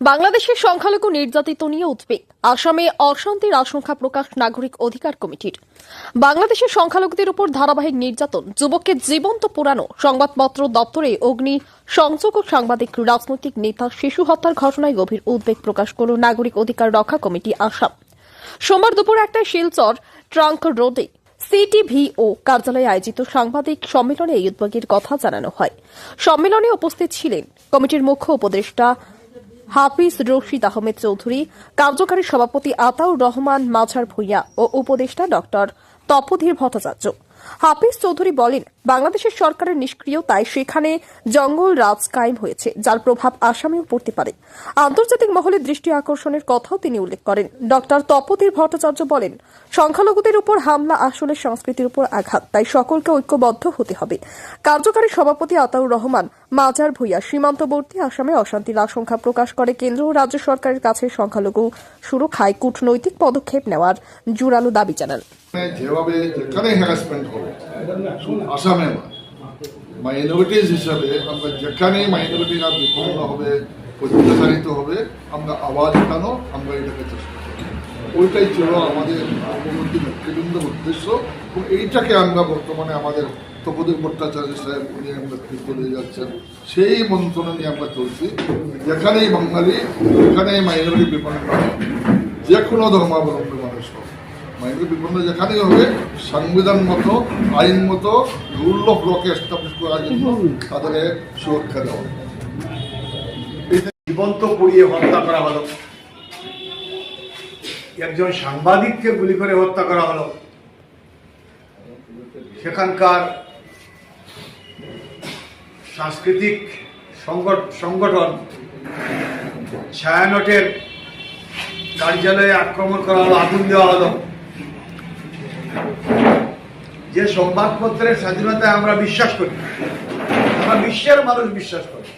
বাংলাদেশের সংখ্যালঘু নির্যাতিত নিয়ে উদ্বেগ। আসামে অশান্তির আশঙ্কা প্রকাশ নাগরিক অধিকার কমিটির। বাংলাদেশের সংখ্যালঘুদের উপর ধারাবাহিক নির্যাতন, যুবককে জীবন্ত পোড়ানো, সংবাদপত্র দপ্তরে অগ্নি সংযোগ ও সাংবাদিক, রাজনৈতিক নেতা শিশু হত্যার ঘটনায় গভীর উদ্বেগ প্রকাশ করল নাগরিক অধিকার রক্ষা কমিটি আসাম। সোমবার দুপুর 1টায় শিলচর ট্রাঙ্ক রোডে সিটিভিও কার্যালয়ে আয়োজিত সাংবাদিক সম্মেলনে এই উদ্বেগের কথা জানানো হয়। সম্মেলনে উপস্থিত ছিলেন কমিটির মুখ্য উপদেষ্টা হাফিজ রশিদ আহমেদ চৌধুরী, কার্যকারী সভাপতি আতাউর রহমান মাঝার ভূঁইয়া ও উপদেষ্টা ডক্টর তপোধীর ভট্টাচার্য। হাফিজ চৌধুরী বলেন, বাংলাদেশের সরকারের নিষ্ক্রিয়তায় সেখানে জঙ্গল রাজ কায়েম হয়েছে, যার প্রভাব আসামেও পড়তে পারে। আন্তর্জাতিক মহলে দৃষ্টি আকর্ষণের কথাও তিনি উল্লেখ করেন। ডক্টর তপোধীর ভট্টাচার্য বলেন, সংখ্যালঘুদের উপর হামলা আসলে সংস্কৃতির উপর আঘাত, তাই সকলকে ঐক্যবদ্ধ হতে হবে। কার্যকারী সভাপতি আতাউর রহমান মাজার ভূঁইয়া সীমান্তবর্তী আসামে অশান্তির আশঙ্কা প্রকাশ করে কেন্দ্র ও রাজ্য সরকারের কাছে সংখ্যালঘু সুরক্ষায় কূটনৈতিক পদক্ষেপ নেওয়ার জোরালো দাবি জানান। যেভাবে যেখানে হ্যারাসমেন্ট হবে আসামে মাইনরিটিস হিসাবে আমরা যেখানে মাইনরিটিরা বিপন্ন হবে, অত্যাচারিত হবে, আমরা আওয়াজ উঠানো, আমরা এটাকে চেষ্টা করি। ওইটাই ছিল আমাদের মুখ্যমন্ত্রী নেতৃবৃন্দের উদ্দেশ্য এবং এইটাকে আমরা বর্তমানে আমাদের তপোধীর ভট্টাচার্য সাহেব উনি নেতৃত্ব দিয়ে যাচ্ছেন, সেই মন্ত্রণা নিয়ে আমরা চলছি। যেখানেই বাঙালি, যেখানেই মাইনরিটি বিপন্ন হবে, যে কোনো ধর্মাবলম্বী মানুষ হবে, মাইনরিটি বিপন্ন যেখানেই হবে, সংবিধান মতো আইন মতো রুল অফ লকে এস্টাবলিশ করার জন্য তাদের সুরক্ষা দেওয়া। জীবন্ত পুড়িয়ে হত্যা করা হলো, একজন সাংবাদিককে গুলি করে হত্যা করা হলো। সেখানকার সাংস্কৃতিক সংগঠন ছায়ানটের কার্যালয়ে আক্রমণ করা হলো, আগুন দেওয়া হলো। যে সংবাদপত্রের স্বাধীনতায় আমরা বিশ্বাস করি, আমরা বিশ্বের মানুষ বিশ্বাস করি,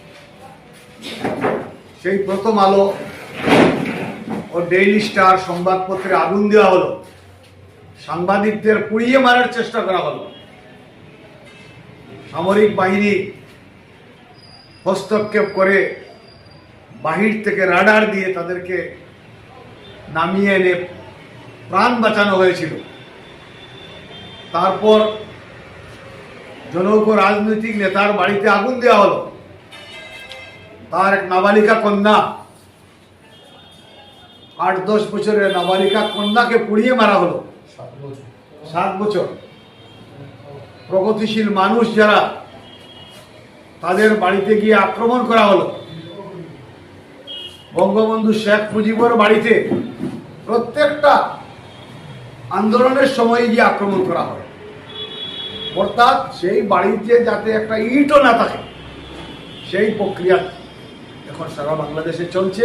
সেই প্রথম আলো ও ডেইলি স্টার সংবাদপত্রে আগুন দেওয়া হলো, সাংবাদিকদের পুড়িয়ে মারার চেষ্টা করা হলো। সামরিক বাহিনী হস্তক্ষেপ করে বাহির থেকে রাডার দিয়ে তাদেরকে নামিয়ে এনে প্রাণ বাঁচানো হয়েছিল। তারপর জনৈক রাজনৈতিক নেতার বাড়িতে আগুন দেওয়া হলো, তার এক নাবালিকা কন্যা, 8-10 বছরের নাবালিকা কন্যাকে পুড়িয়ে মারা হলো। 7 বছর। প্রগতিশীল মানুষ যারা, তাদের বাড়িতে গিয়ে আক্রমণ করা হলো। বঙ্গবন্ধু শেখ মুজিবুর বাড়িতে প্রত্যেকটা আন্দোলনের সময় গিয়ে আক্রমণ করা হয়, অর্থাৎ সেই বাড়িতে যাতে একটা ইটও না থাকে, সেই প্রক্রিয়া এখন সারা বাংলাদেশে চলছে।